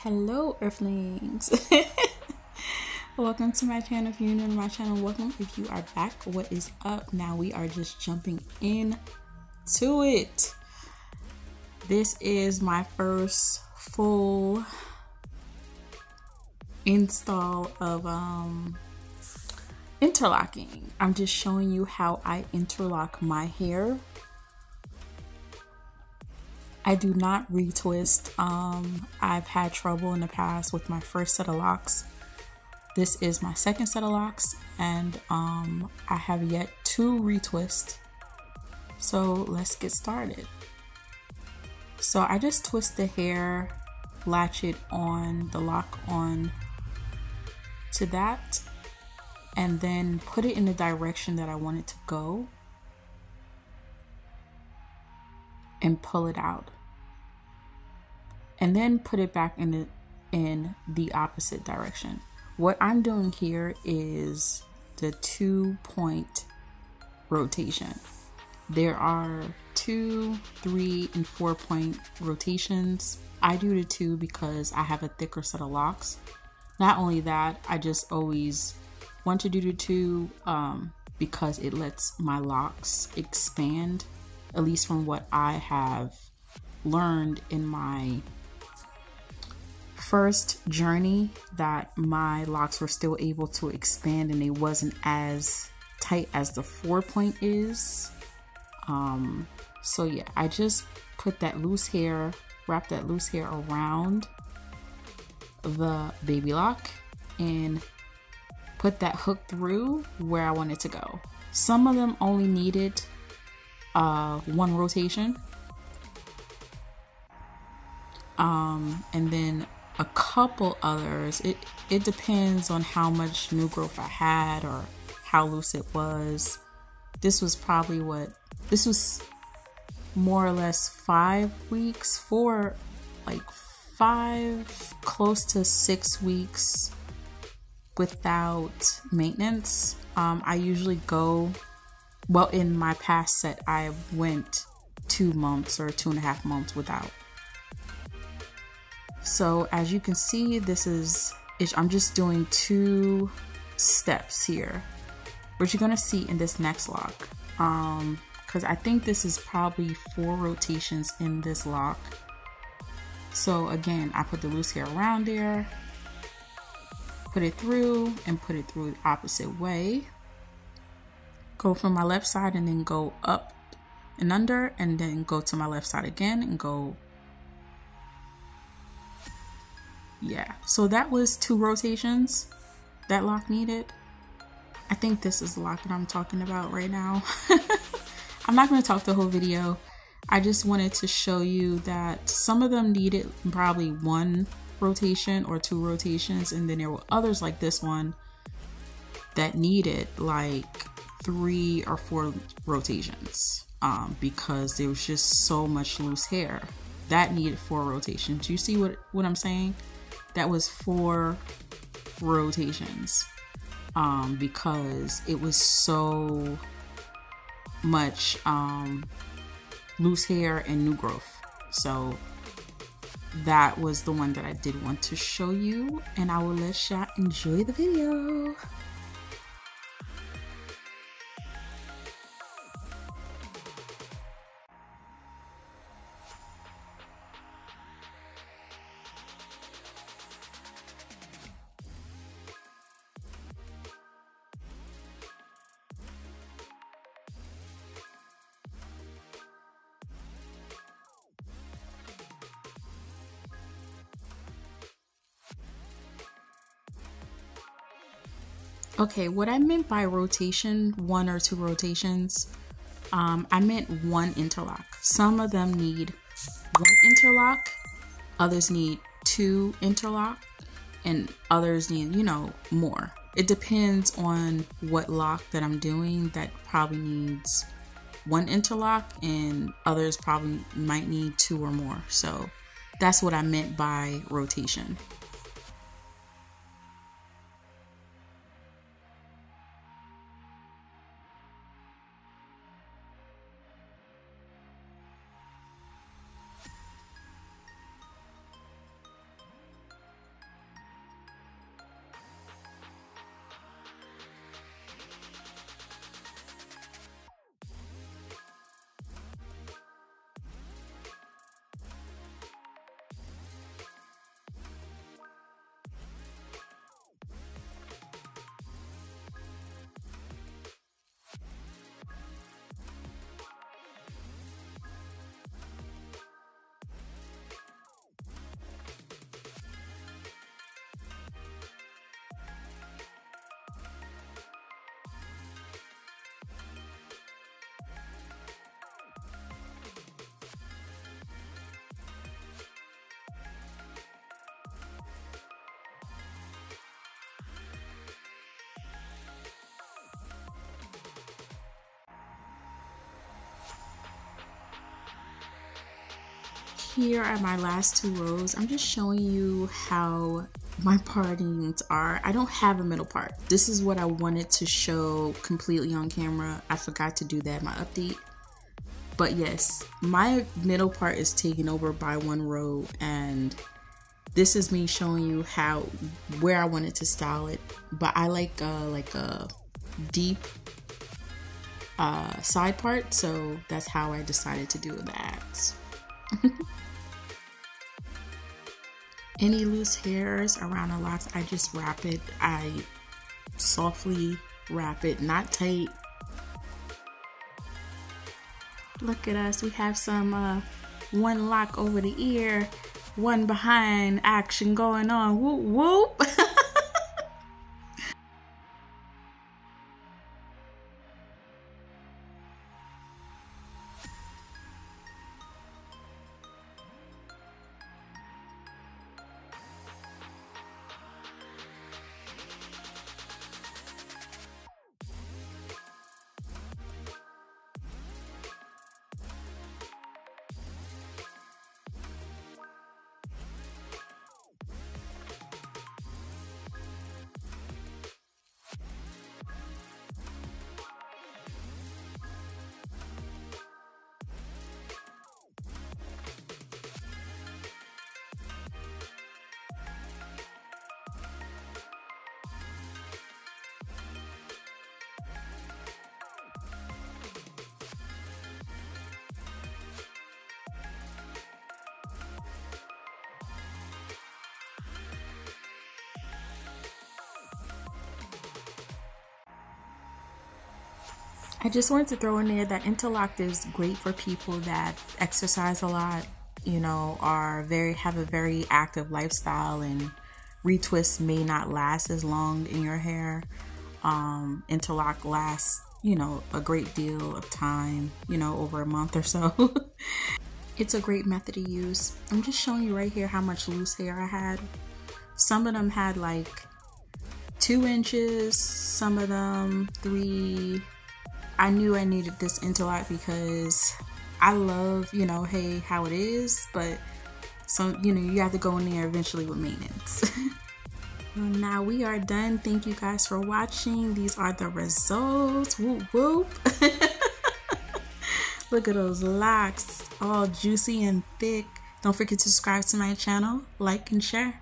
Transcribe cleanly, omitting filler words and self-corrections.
Hello, Earthlings. Welcome to my channel. If you're new to my channel, welcome. If you are back, what is up? Now we are just jumping into it. This is my first full install of interlocking. I'm just showing you how I interlock my hair. I do not retwist. I've had trouble in the past with my first set of locks. This is my second set of locks, and I have yet to retwist. So let's get started. So I just twist the hair, latch it on the lock on to that, and then put it in the direction that I want it to go and pull it out. And then put it back in the opposite direction. What I'm doing here is the 2-point rotation. There are 2, 3, and 4-point rotations. I do the 2 because I have a thicker set of locks. Not only that, I just always want to do the 2 because it lets my locks expand, at least from what I have learned in my first journey, that my locks were still able to expand and it wasn't as tight as the 4-point is. So yeah, I just put that loose hair, wrap that loose hair around the baby lock and put that hook through where I want it to go. Some of them only needed 1 rotation. And then a couple others, it depends on how much new growth I had or how loose it was. This was more or less 5 weeks, for like 5 close to 6 weeks without maintenance. I usually go, well, in my past set I went 2 months or 2.5 months without. So as you can see, I'm just doing 2 steps here, which you're gonna see in this next lock. Because I think this is probably 4 rotations in this lock. So again, I put the loose hair around there, put it through, and put it through the opposite way. Go from my left side and then go up and under, and then go to my left side again and go. Yeah, so that was 2 rotations that lock needed. I think this is the lock that I'm talking about right now. I'm not going to talk the whole video. I just wanted to show you that some of them needed probably 1 rotation or 2 rotations, and then there were others like this one that needed like 3 or 4 rotations because there was just so much loose hair. That needed 4 rotations. You see what I'm saying? That was 4 rotations because it was so much loose hair and new growth. So that was the one that I did want to show you, and I will let y'all enjoy the video. Okay, what I meant by rotation, 1 or 2 rotations, I meant 1 interlock. Some of them need 1 interlock, others need 2 interlock, and others need, more. It depends on what lock that I'm doing. That probably needs 1 interlock, and others probably might need 2 or more. So that's what I meant by rotation. Here are my last 2 rows. I'm just showing you how my partings are. I don't have a middle part. This is what I wanted to show completely on camera. I forgot to do that in my update. But yes, my middle part is taken over by 1 row, and this is me showing you where I wanted to style it. But I like a deep side part, so that's how I decided to do that. Any loose hairs around the locks, I just wrap it. I softly wrap it, not tight. Look at us, we have some 1 lock over the ear, 1 behind action going on. Whoop whoop. I just wanted to throw in there that Interlock is great for people that exercise a lot, you know, have a very active lifestyle, and retwists may not last as long in your hair. Interlock lasts, you know, a great deal of time, you know, over a month or so. It's a great method to use. I'm just showing you right here how much loose hair I had. Some of them had like 2 inches, some of them 3. I knew I needed this interlock because I love, you know, hey, how it is, but some, you know, you have to go in there eventually with maintenance. Well, now we are done. Thank you guys for watching. These are the results. Whoop whoop. Look at those locks, all juicy and thick. Don't forget to subscribe to my channel, like and share.